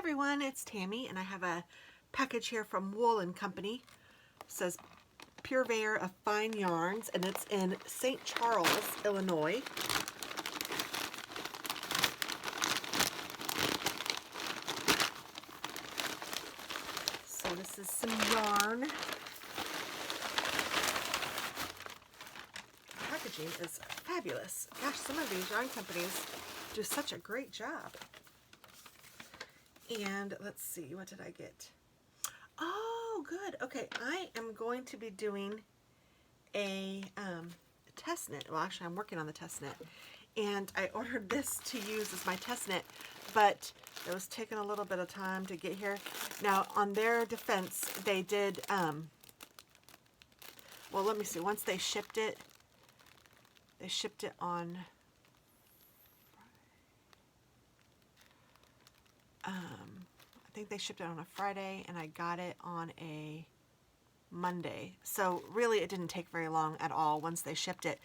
everyone, it's Tammy, and I have a package here from Wool Company. It says Purveyor of Fine Yarns, and it's in St. Charles, Illinois. So this is some yarn. Packaging is fabulous. Gosh, some of these yarn companies do such a great job. And let's see, what did I get? Oh, good. Okay, I am going to be doing a test knit. Well, actually, I'm working on the test knit. And I ordered this to use as my test knit, but it was taking a little bit of time to get here. Now, on their defense, they did, well, let me see. Once they shipped it on, I think they shipped it on a Friday, and I got it on a Monday. So really, it didn't take very long at all once they shipped it.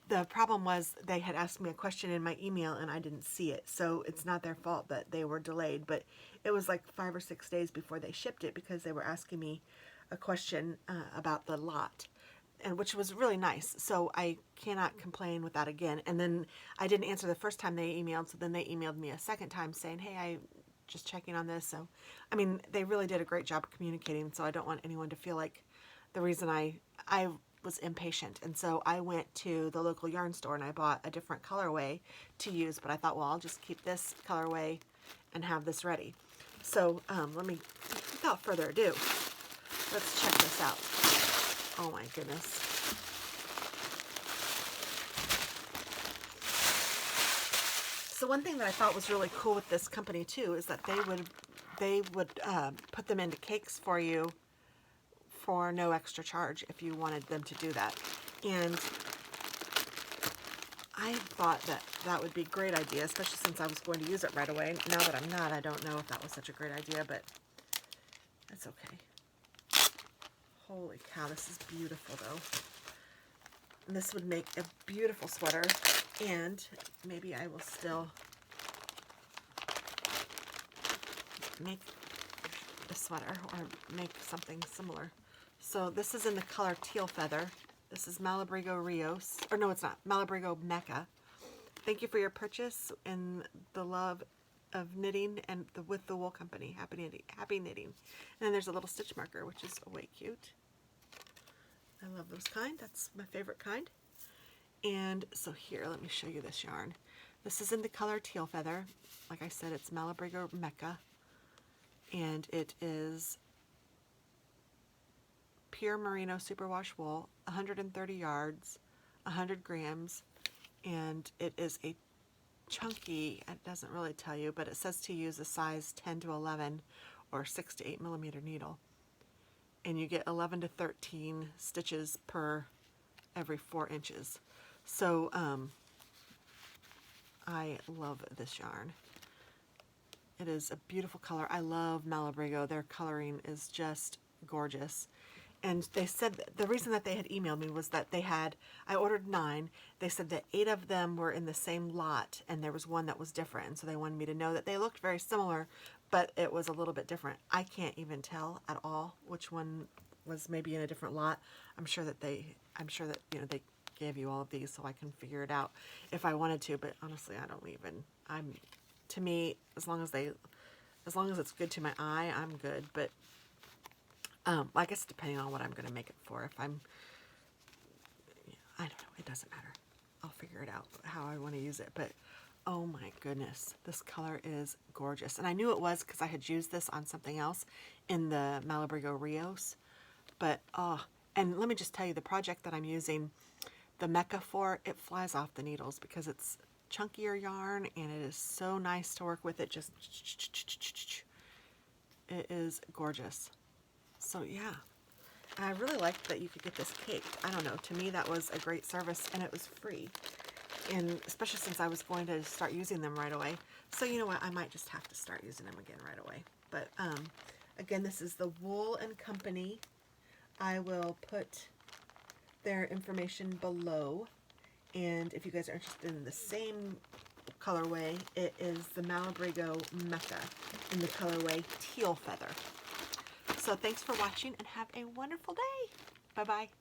The problem was they had asked me a question in my email, and I didn't see it. So it's not their fault that they were delayed, but it was like 5 or 6 days before they shipped it because they were asking me a question about the lot, and which was really nice. So I cannot complain with that again. And then I didn't answer the first time they emailed, so then they emailed me a second time saying, hey, I just checking on this. So, I mean, they really did a great job communicating, so I don't want anyone to feel like the reason I was impatient. And so I went to the local yarn store and I bought a different colorway to use, but I thought, well, I'll just keep this colorway and have this ready. So let me, without further ado, let's check this out. Oh my goodness. So one thing that I thought was really cool with this company too is that they would put them into cakes for you for no extra charge if you wanted them to do that. And I thought that that would be a great idea, especially since I was going to use it right away. Now that I'm not, I don't know if that was such a great idea, but that's okay. Holy cow, this is beautiful though. And this would make a beautiful sweater, and maybe I will still make a sweater or make something similar. So this is in the color Teal Feather. This is Malabrigo Rios, or no, it's not, Malabrigo Mecca. Thank you for your purchase in the love of knitting and with the Wool Company. Happy knitting. And then there's a little stitch marker, which is way cute. I love those kind. That's my favorite kind. And so here, let me show you this yarn. This is in the color Teal Feather. Like I said, it's Malabrigo Mecca. And it is pure merino superwash wool, 130 yards, 100 grams, and it is a chunky, it doesn't really tell you, but it says to use a size 10 to 11 or 6 to 8 millimeter needle. And you get 11 to 13 stitches per every 4 inches. So I love this yarn. It is a beautiful color. I love Malabrigo. Their coloring is just gorgeous. And they said that the reason that they had emailed me was that they had, I ordered 9. They said that 8 of them were in the same lot and there was one that was different. And so they wanted me to know that they looked very similar, but it was a little bit different. I can't even tell at all which one was maybe in a different lot. I'm sure that you know, they gave you all of these so I can figure it out if I wanted to, but honestly, I don't even, to me, as long as it's good to my eye, I'm good. But I guess depending on what I'm going to make it for, if I'm, I don't know, it doesn't matter. I'll figure it out how I want to use it. But oh my goodness, this color is gorgeous. And I knew it was because I had used this on something else in the Malabrigo Rios. But oh, and let me just tell you, the project that I'm using the Mecca for, it flies off the needles because it's chunkier yarn and it is so nice to work with. It just, it is gorgeous. So yeah, and I really liked that you could get this cake. I don't know, to me that was a great service, and it was free. And especially since I was going to start using them right away. So you know what, I might just have to start using them again right away. But again, this is the Wool Company. I will put their information below. And if you guys are interested in the same colorway. It is the Malabrigo Mecca in the colorway Teal Feather. So thanks for watching and have a wonderful day. Bye-bye.